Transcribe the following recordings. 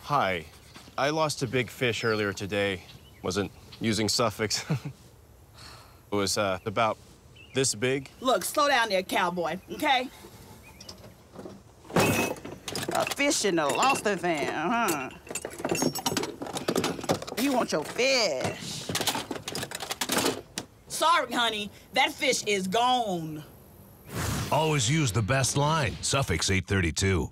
Hi. I lost a big fish earlier today. Wasn't using Sufix. It was about this big. Look, slow down there, cowboy, okay? A fish in the lobster van, huh? You want your fish. Sorry, honey, that fish is gone. Always use the best line, Sufix 832.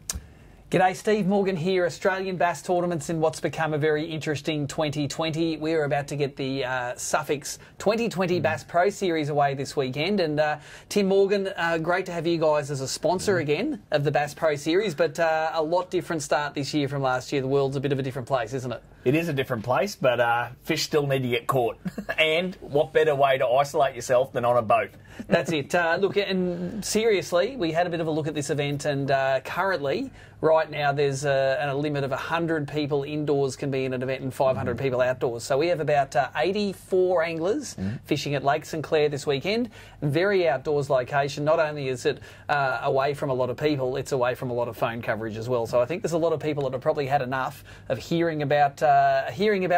G'day, Steve Morgan here. Australian bass tournaments in what's become a very interesting 2020. We're about to get the Sufix 2020 Bass Pro Series away this weekend. And Tim Morgan, great to have you guys as a sponsor again of the Bass Pro Series, but a lot different start this year from last year. The world's a bit of a different place, isn't it? It is a different place, but fish still need to get caught. And what better way to isolate yourself than on a boat? That's it. Look, and seriously, we had a bit of a look at this event, and currently, right now, there's a limit of 100 people indoors can be in an event and 500 people outdoors. So we have about 84 anglers fishing at Lake Clair this weekend. Very outdoors location. Not only is it away from a lot of people, it's away from a lot of phone coverage as well. So I think there's a lot of people that have probably had enough of hearing about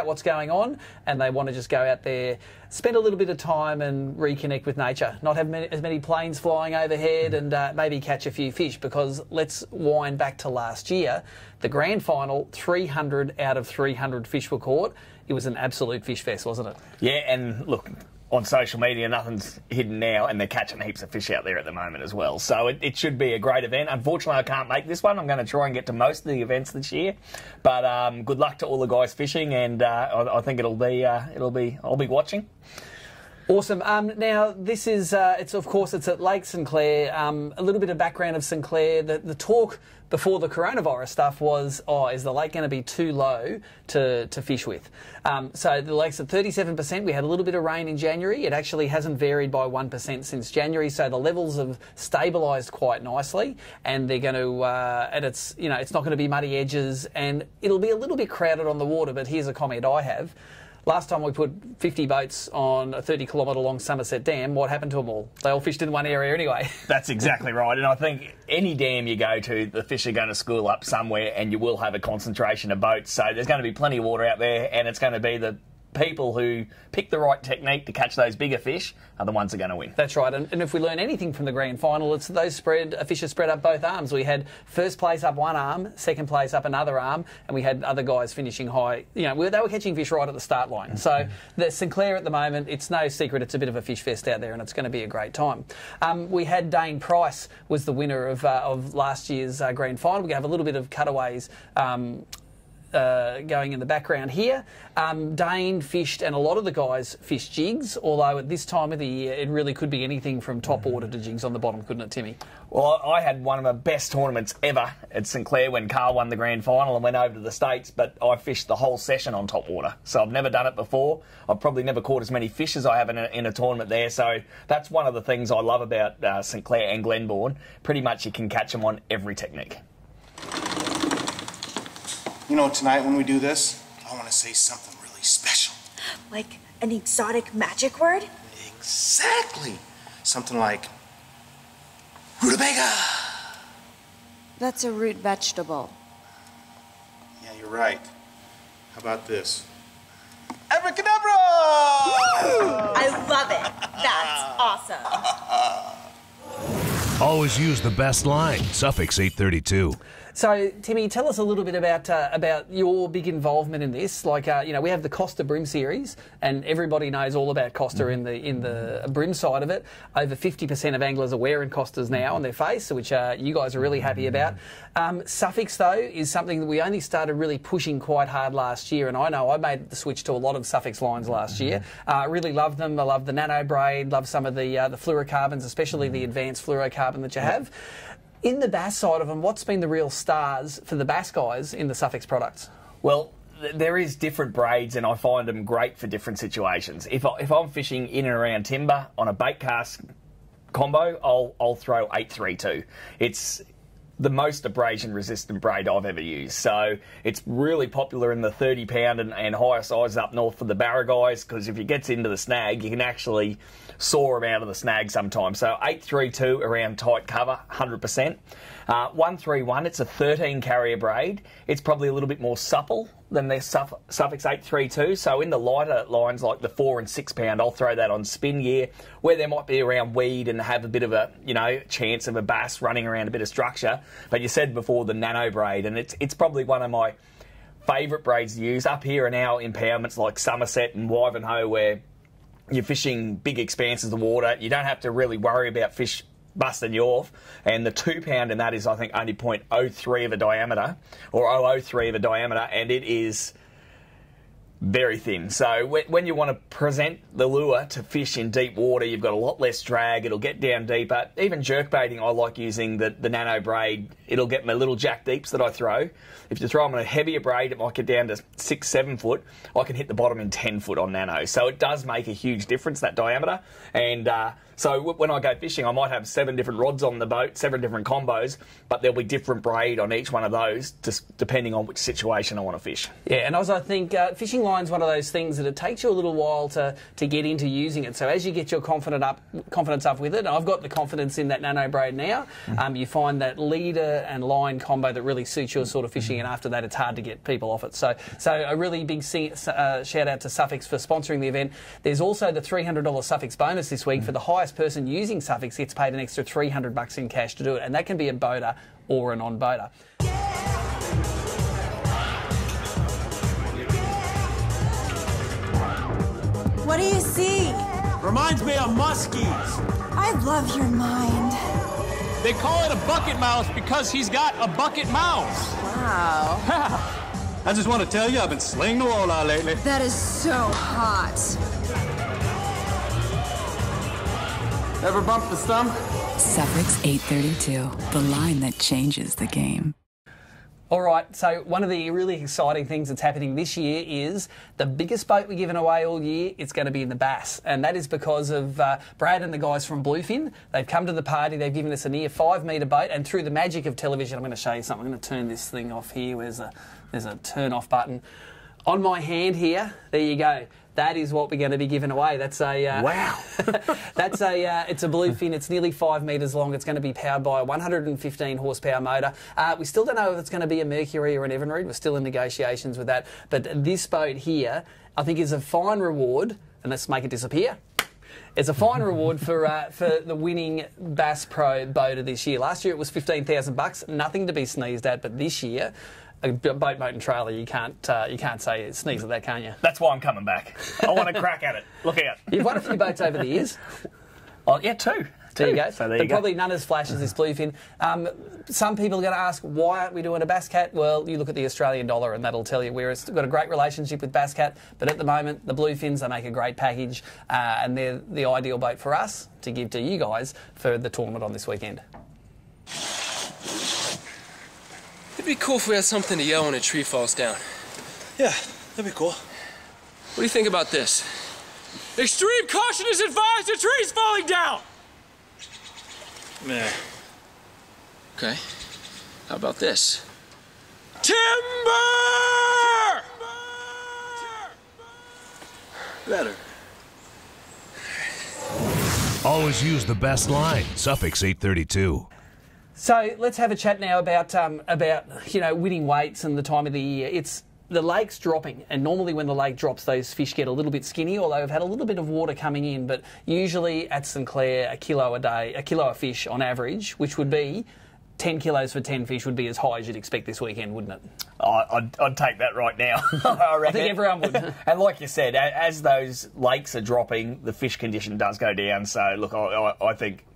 what's going on, and they want to just go out there, spend a little bit of time and reconnect with nature. Not have as many planes flying overhead, and maybe catch a few fish, because let's wind back to last year. The grand final, 300 out of 300 fish were caught. It was an absolute fish fest, wasn't it? Yeah, and look, on social media, nothing's hidden now, and they're catching heaps of fish out there at the moment as well. So it should be a great event. Unfortunately, I can't make this one. I'm going to try and get to most of the events this year. But good luck to all the guys fishing, and I think I'll be watching. Awesome. Now, this is, it's at Lake Clair. A little bit of background of St Clair. The talk before the coronavirus stuff was, is the lake going to be too low to fish with? So the lake's at 37%. We had a little bit of rain in January. It actually hasn't varied by 1% since January, so the levels have stabilised quite nicely, and they're going to, and it's not going to be muddy edges, and it'll be a little bit crowded on the water. But here's a comment I have. Last time we put 50 boats on a 30-kilometre long Somerset Dam, what happened to them all? They all fished in one area anyway. That's exactly right. And I think any dam you go to, the fish are going to school up somewhere, and you will have a concentration of boats. So there's going to be plenty of water out there, and it's going to be the people who pick the right technique to catch those bigger fish are the ones that are going to win. That's right. And if we learn anything from the grand final, it's those fish are spread up both arms. We had first place up one arm, second place up another arm, and we had other guys finishing high. They were catching fish right at the start line. So the St Clair at the moment, it's no secret, it's a bit of a fish fest out there, and it's going to be a great time. We had Dane Price was the winner of last year's grand final. We have a little bit of cutaways going in the background here. Dane fished, and a lot of the guys fished jigs, although at this time of the year it really could be anything from top order to jigs on the bottom, couldn't it, Timmy? Well, I had one of the best tournaments ever at St Clair when Carl won the grand final and went over to the States, but I fished the whole session on top water. So I've never done it before. I've probably never caught as many fish as I have in a tournament there. So that's one of the things I love about St Clair and Glenbourne. Pretty much you can catch them on every technique. You know, tonight when we do this, I want to say something really special. Like an exotic magic word? Exactly. Something like rutabaga. That's a root vegetable. Yeah, you're right. How about this? Abracadabra! I love it. That's awesome. Always use the best line, Sufix 832. So, Timmy, tell us a little bit about your big involvement in this. Like, we have the Costa Brim series, and everybody knows all about Costa in the brim side of it. Over 50% of anglers are wearing Costas now on their face, which you guys are really happy about. Sufix, though, is something that we only started really pushing quite hard last year, and I know I made the switch to a lot of Sufix lines last year. Really love them. I love the nano braid, love some of the fluorocarbons, especially the advanced fluorocarbon that you have. In the bass side of them, what's been the real stars for the bass guys in the Sufix products? Well, there is different braids, and I find them great for different situations. If I'm fishing in and around timber on a bait cast combo, I'll throw 832. It's the most abrasion-resistant braid I've ever used. So it's really popular in the 30-pound and higher sizes up north for the barra guys, because if it gets into the snag, you can actually saw them out of the snag sometimes. So 832 around tight cover, 100%. 131, it's a 13 carrier braid. It's probably a little bit more supple than their Sufix 832. So in the lighter lines like the 4 and 6 pound, I'll throw that on spin gear where there might be around weed and have a bit of a, chance of a bass running around a bit of structure. But you said before the nano braid, and it's probably one of my favourite braids to use. Up here in our impoundments like Somerset and Wivenhoe, where you're fishing big expanses of water, you don't have to really worry about fish busting you off, and the 2 pound in that is, I think, only 0.03 of a diameter, or 003 of a diameter, and it is very thin. So when you want to present the lure to fish in deep water, you've got a lot less drag, it'll get down deeper. Even jerkbaiting, I like using the nano braid. It'll get my little jack deeps that I throw. If you throw them on a heavier braid, it might get down to 6-7 foot. I can hit the bottom in 10 foot on nano. So it does make a huge difference, that diameter. And so when I go fishing, I might have 7 different rods on the boat, 7 different combos, but there'll be different braid on each one of those, just depending on which situation I want to fish. Yeah, and as I think fishing line's one of those things that it takes you a little while to get into using it. So as you get your confidence up with it, and I've got the confidence in that nano braid now, you find that leader and line combo that really suits your sort of fishing, and after that it's hard to get people off it. So a really big shout out to Sufix for sponsoring the event. There's also the $300 Sufix bonus this week. For the highest person using Sufix gets paid an extra $300 in cash to do it, and that can be a boater or a non-boater. What do you see? Reminds me of muskies. I love your mind. They call it a bucket mouse because he's got a bucket mouse. Wow. I just want to tell you, I've been slaying the walleye lately. That is so hot. Ever bump the stump? Sufix 832, the line that changes the game. All right, so one of the really exciting things that's happening this year is the biggest boat we're giving away all year. It's going to be in the Bass, and that is because of Brad and the guys from Bluefin. They've come to the party. They've given us a near 5-metre boat, and through the magic of television, I'm going to show you something. I'm going to turn this thing off here. There's a turn-off button. On my hand here, there you go. That is what we're going to be giving away. That's a wow. It's a Bluefin. It's nearly 5 metres long. It's going to be powered by a 115 horsepower motor. We still don't know if it's going to be a Mercury or an Evinrude. We're still in negotiations with that. But this boat here, I think, is a fine reward. And let's make it disappear. It's a fine reward for the winning Bass Pro boater this year. Last year it was $15,000, nothing to be sneezed at. But this year, a boat and trailer, you can't say sneeze at that, can you? That's why I'm coming back. I want to crack at it. Look out. You've won a few boats over the years. Oh, yeah, 2. There you go. So there you go. Probably none as flash as this Bluefin. Some people are going to ask, why aren't we doing a Bass Cat? Well, you look at the Australian dollar and that'll tell you. We've got a great relationship with Bass Cat, but at the moment, the Bluefins, they make a great package, and they're the ideal boat for us to give to you guys for the tournament on this weekend. It'd be cool if we had something to yell when a tree falls down. Yeah, that'd be cool. What do you think about this? Extreme caution is advised, a tree's falling down! Meh. Okay. How about this? Timber! Better. Always use the best line, Sufix 832. So let's have a chat now about winning weights and the time of the year. It's the lake's dropping, and normally when the lake drops, those fish get a little bit skinny, although we've had a little bit of water coming in. But usually at St Clair, a kilo of fish on average, which would be 10 kilos for 10 fish, would be as high as you'd expect this weekend, wouldn't it? I'd take that right now. I think everyone would. And like you said, as those lakes are dropping, the fish condition does go down. So look, I think,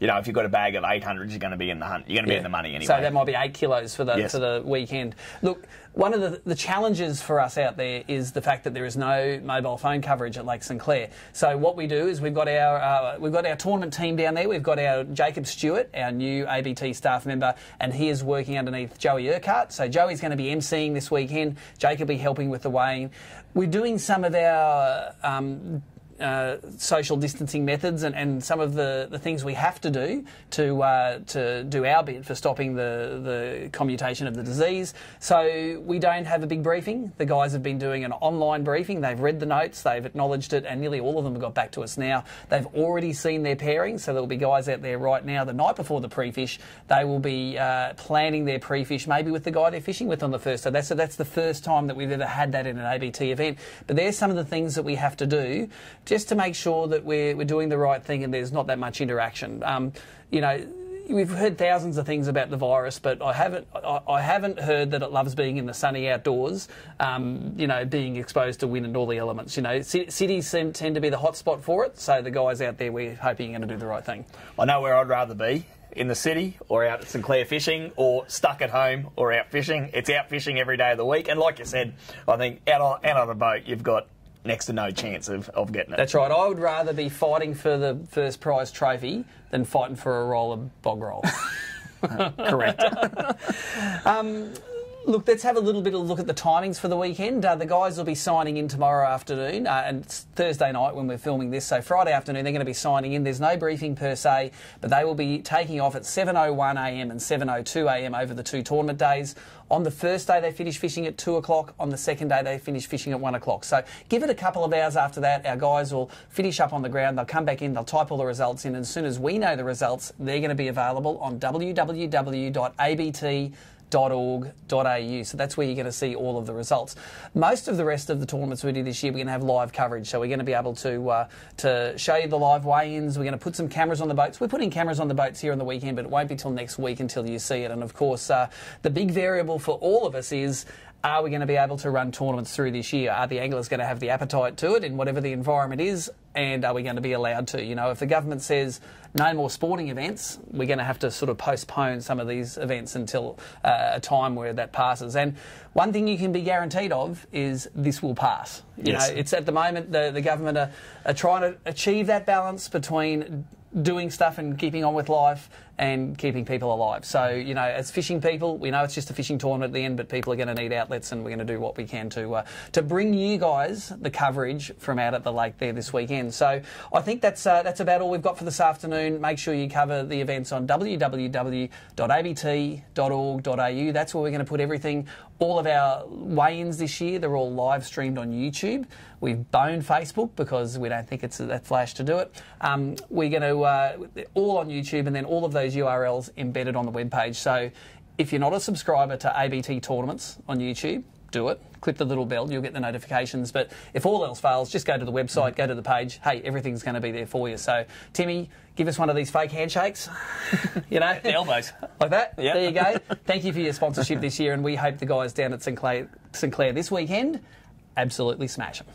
if you've got a bag of 800s, you're going to be in the hunt. You're going to be in the money anyway. So that might be 8 kilos for the weekend. Look, one of the challenges for us out there is the fact that there is no mobile phone coverage at Lake St Clair. So what we do is we've got our tournament team down there. We've got our Jacob Stewart, our new ABT staff member, and he is working underneath Joey Urquhart. So Joey's going to be emceeing this weekend. Jacob will be helping with the weighing. We're doing some of our social distancing methods and some of the things we have to do to do our bit for stopping the commutation of the disease. So we don't have a big briefing. The guys have been doing an online briefing. They've read the notes, they've acknowledged it, and nearly all of them have got back to us now. They've already seen their pairings, so there'll be guys out there right now the night before the pre-fish. They will be planning their pre-fish maybe with the guy they're fishing with on the first day. So that's the first time that we've ever had that in an ABT event. But there's some of the things that we have to do just to make sure that we're doing the right thing and there's not that much interaction. We've heard thousands of things about the virus, but I haven't heard that it loves being in the sunny outdoors, being exposed to wind and all the elements. Cities tend to be the hotspot for it, so the guys out there, we're hoping you're going to do the right thing. I know where I'd rather be, in the city or out at St Clair fishing or stuck at home or out fishing. It's out fishing every day of the week. And like you said, I think out on a boat, you've got next to no chance of getting it. That's right. I would rather be fighting for the first prize trophy than fighting for a roll of bog roll. Correct. Look, let's have a little bit of a look at the timings for the weekend. The guys will be signing in tomorrow afternoon, and it's Thursday night when we're filming this, so Friday afternoon they're going to be signing in. There's no briefing per se, but they will be taking off at 7:01am and 7:02am over the two tournament days. On the first day they finish fishing at 2 o'clock, on the second day they finish fishing at 1 o'clock. So give it a couple of hours after that, our guys will finish up on the ground, they'll come back in, they'll type all the results in, and as soon as we know the results, they're going to be available on www.abt.org.au. So that's where you're going to see all of the results. Most of the rest of the tournaments we do this year, we're going to have live coverage. So we're going to be able to show you the live weigh-ins. We're going to put some cameras on the boats. We're putting cameras on the boats here on the weekend, but it won't be till next week until you see it. And of course, the big variable for all of us is, are we going to be able to run tournaments through this year? Are the anglers going to have the appetite to it in whatever the environment is? And are we going to be allowed to? If the government says no more sporting events, we're going to have to sort of postpone some of these events until a time where that passes. And one thing you can be guaranteed of is this will pass. Yes. It's at the moment the government are trying to achieve that balance between doing stuff and keeping on with life and keeping people alive. So, as fishing people, we know it's just a fishing tournament at the end, but people are going to need outlets, and we're going to do what we can to bring you guys the coverage from out at the lake there this weekend. So I think that's about all we've got for this afternoon. Make sure you cover the events on www.abt.org.au. That's where we're going to put everything. All of our weigh-ins this year, they're all live streamed on YouTube. We've boned Facebook because we don't think it's that flash to do it. We're going to all on YouTube, and then all of those URLs embedded on the webpage. So if you're not a subscriber to ABT Tournaments on YouTube, do it. Click the little bell, you'll get the notifications. But if all else fails, just go to the website, go to the page. Hey, everything's going to be there for you. So, Timmy, give us one of these fake handshakes. The elbows. Like that? Yep. There you go. Thank you for your sponsorship this year, and we hope the guys down at St Clair this weekend absolutely smash them.